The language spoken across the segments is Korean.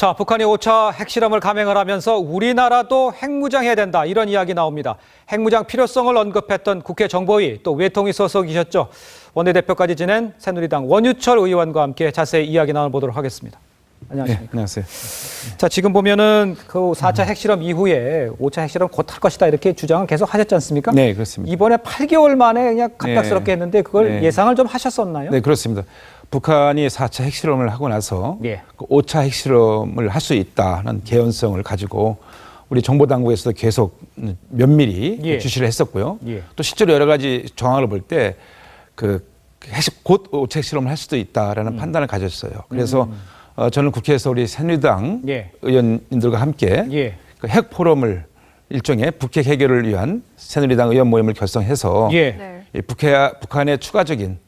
자, 북한이 5차 핵실험을 감행을 하면서 우리나라도 핵무장해야 된다, 이런 이야기 나옵니다. 핵무장 필요성을 언급했던 국회 정보위, 또 외통위 소속이셨죠. 원내대표까지 지낸 새누리당 원유철 의원과 함께 자세히 이야기 나눠보도록 하겠습니다. 안녕하십니까. 네, 안녕하세요. 자, 지금 보면은 그 4차 핵실험 이후에 5차 핵실험 곧 할 것이다, 이렇게 주장을 계속 하셨지 않습니까? 네, 그렇습니다. 이번에 8개월 만에 그냥 갑작스럽게 했는데 그걸 예상을 좀 하셨었나요? 네, 그렇습니다. 북한이 4차 핵실험을 하고 나서 예. 그 5차 핵실험을 할 수 있다는 개연성을 가지고 우리 정보당국에서도 계속 면밀히 예. 주시를 했었고요. 예. 또 실제로 여러 가지 정황을 볼 때 곧 5차 핵실험을 할 수도 있다라는 판단을 가졌어요. 그래서 저는 국회에서 우리 새누리당 예. 의원님들과 함께 예. 그 핵 포럼을 일종의 북핵 해결을 위한 새누리당 의원 모임을 결성해서 예. 네. 이 북한의 추가적인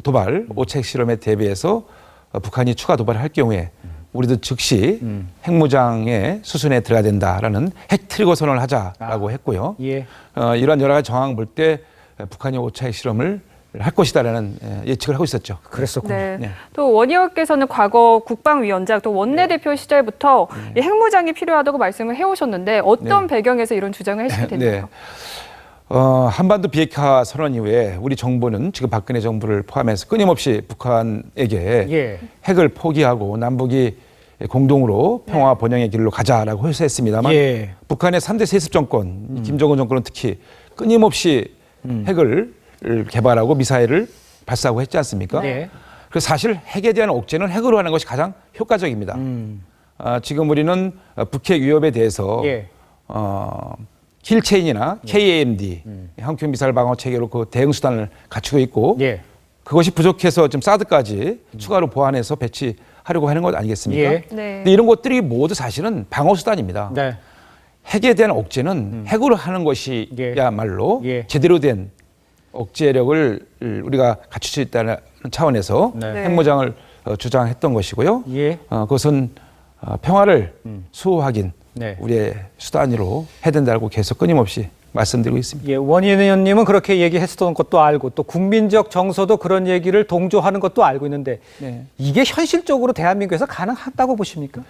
도발, 5차 핵실험에 대비해서 북한이 추가 도발을 할 경우에 우리도 즉시 핵무장의 수순에 들어가야 된다라는 핵 트리거 선언을 하자라고 했고요. 예. 이런 여러 가지 정황을 볼 때 북한이 5차 핵실험을 할 것이다라는 예측을 하고 있었죠. 그랬었군요. 네. 네. 또 원 의원께서는 과거 국방위원장 또 원내대표 시절부터 이 핵무장이 필요하다고 말씀을 해오셨는데 어떤 배경에서 이런 주장을 하시게 됐나요? 한반도 비핵화 선언 이후에 우리 정부는 지금 박근혜 정부를 포함해서 끊임없이 북한에게 예. 핵을 포기하고 남북이 공동으로 평화 번영의 길로 가자라고 호소했습니다만 예. 북한의 3대 세습 정권, 김정은 정권은 특히 끊임없이 핵을 개발하고 미사일을 발사하고 했지 않습니까? 네. 그래서 사실 핵에 대한 억제는 핵으로 하는 것이 가장 효과적입니다. 지금 우리는 북핵 위협에 대해서 예. 킬체인이나 KAMD, 한국형 미사일 방어 체계로 그 대응 수단을 갖추고 있고 예. 그것이 부족해서 지금 사드까지 추가로 보완해서 배치하려고 하는 것 아니겠습니까? 예. 네. 근데 이런 것들이 모두 사실은 방어 수단입니다. 네. 핵에 대한 억제는 핵으로 하는 것이야말로 예. 제대로 된 억제력을 우리가 갖출 수 있다는 차원에서 네. 핵무장을 주장했던 것이고요. 예. 그것은 평화를 수호하긴 네. 우리의 수단으로 해야 된다고 계속 끊임없이 말씀드리고 있습니다. 예, 원희연 의원님은 그렇게 얘기했었던 것도 알고 또 국민적 정서도 그런 얘기를 동조하는 것도 알고 있는데 네. 이게 현실적으로 대한민국에서 가능하다고 보십니까?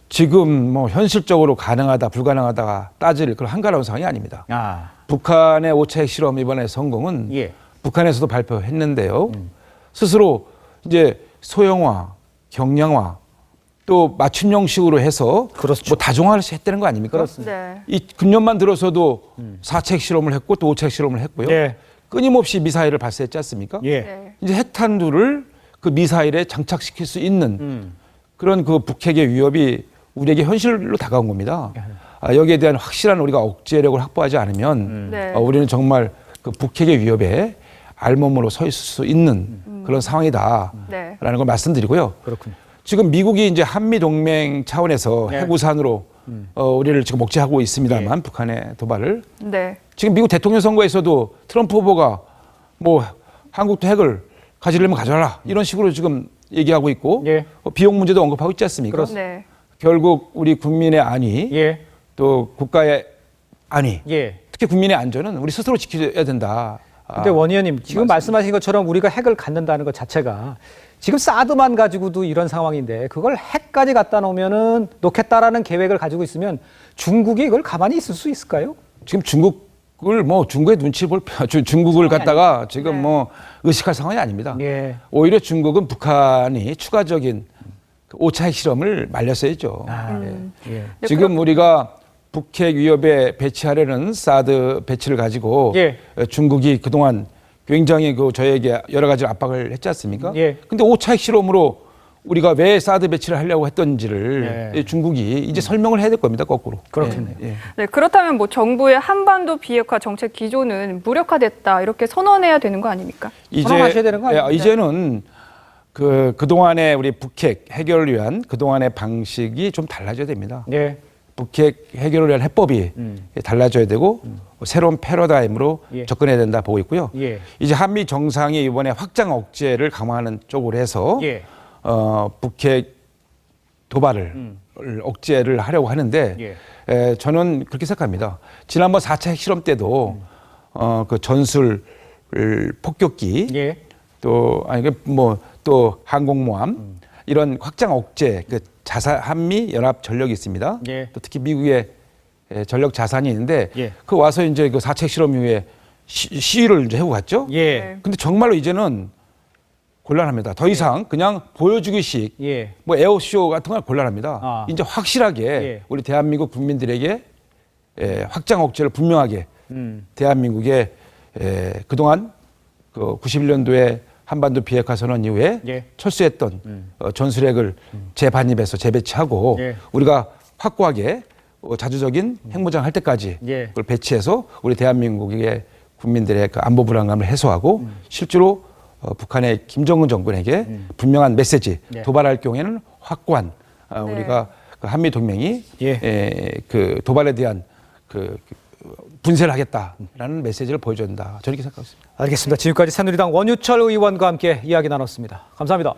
지금 뭐 현실적으로 가능하다 불가능하다 따질 그런 한가로운 상황이 아닙니다. 아, 북한의 5차 핵실험 이번에 성공은 예. 북한에서도 발표했는데요. 스스로 이제 소형화, 경량화 또 맞춤형식으로 해서 그렇죠. 뭐 다종화를 했다는 거 아닙니까? 그렇습니다. 네. 이 금년만 들어서도 4차 핵실험을 했고 또 5차 핵실험을 했고요. 예. 끊임없이 미사일을 발사했지 않습니까? 예. 네. 이제 핵탄두를 그 미사일에 장착시킬 수 있는 그런 그 북핵의 위협이 우리에게 현실로 다가온 겁니다. 여기에 대한 확실한 우리가 억제력을 확보하지 않으면 네. 우리는 정말 그 북핵의 위협에 알몸으로 서 있을 수 있는 그런 상황이다라는 네. 걸 말씀드리고요. 그렇군요. 지금 미국이 이제 한미 동맹 차원에서 네. 핵우산으로 우리를 지금 억제하고 있습니다만 예. 북한의 도발을 네. 지금 미국 대통령 선거에서도 트럼프 후보가 뭐 한국도 핵을 가지려면 가져라 이런 식으로 지금 얘기하고 있고 예. 비용 문제도 언급하고 있지 않습니까? 네. 결국 우리 국민의 안위 예. 또 국가의 안위 예. 특히 국민의 안전은 우리 스스로 지켜야 된다. 근데 원 의원님 지금 말씀하신 것처럼 우리가 핵을 갖는다는 것 자체가 지금 사드만 가지고도 이런 상황인데 그걸 핵까지 갖다 놓으면은 놓겠다라는 계획을 가지고 있으면 중국이 이걸 가만히 있을 수 있을까요? 지금 중국을 뭐 중국의 눈치를 볼 중국을 갖다가 지금 네. 뭐 의식할 상황이 아닙니다. 예. 오히려 중국은 북한이 추가적인 5차 핵실험을 말렸어야죠. 아, 예. 지금 우리가 북핵 위협에 배치하려는 사드 배치를 가지고 예. 중국이 그동안 굉장히 저에게 여러 가지 압박을 했지 않습니까? 예. 근데 5차 핵실험으로 우리가 왜 사드 배치를 하려고 했던지를 예. 중국이 이제 설명을 해야 될 겁니다, 거꾸로. 그렇겠네요. 예. 네. 그렇다면 뭐 정부의 한반도 비핵화 정책 기조는 무력화됐다 이렇게 선언해야 되는 거 아닙니까? 선언하셔야 되는 거 아닙니까? 이제는 그동안의 우리 북핵 해결을 위한 그동안의 방식이 좀 달라져야 됩니다. 예. 북핵 해결을 위한 해법이 달라져야 되고 새로운 패러다임으로 예. 접근해야 된다 보고 있고요. 예. 이제 한미 정상이 이번에 확장 억제를 강화하는 쪽으로 해서 예. 북핵 도발을 억제를 하려고 하는데 저는 그렇게 생각합니다. 지난번 4차 핵실험 때도 그 전술 폭격기 예. 또 항공모함 이런 확장 억제 한미 연합 전력이 있습니다. 예. 또 특히 미국의 전력 자산이 있는데 예. 그 와서 이제 그 사책 실험 이후에 시위를 이제 해고 갔죠. 예. 네. 근데 정말로 이제는 곤란합니다. 더 이상 그냥 보여주기식 예. 뭐 에어쇼 같은 건 곤란합니다. 아. 이제 확실하게 예. 우리 대한민국 국민들에게 확장 억제를 분명하게 대한민국의 그동안 그 91년도에 한반도 비핵화 선언 이후에 예. 철수했던 전술핵을 재반입해서 재배치하고 예. 우리가 확고하게 자주적인 핵무장 할 때까지 예. 그걸 배치해서 우리 대한민국의 국민들의 그 안보 불안감을 해소하고 실제로 북한의 김정은 정권에게 분명한 메시지 예. 도발할 경우에는 확고한 우리가 그 한미 동맹이 그 도발에 대한 그 분쇄를 하겠다라는 메시지를 보여줘야 된다. 저는 이렇게 생각하고 있습니다. 알겠습니다. 지금까지 새누리당 원유철 의원과 함께 이야기 나눴습니다. 감사합니다.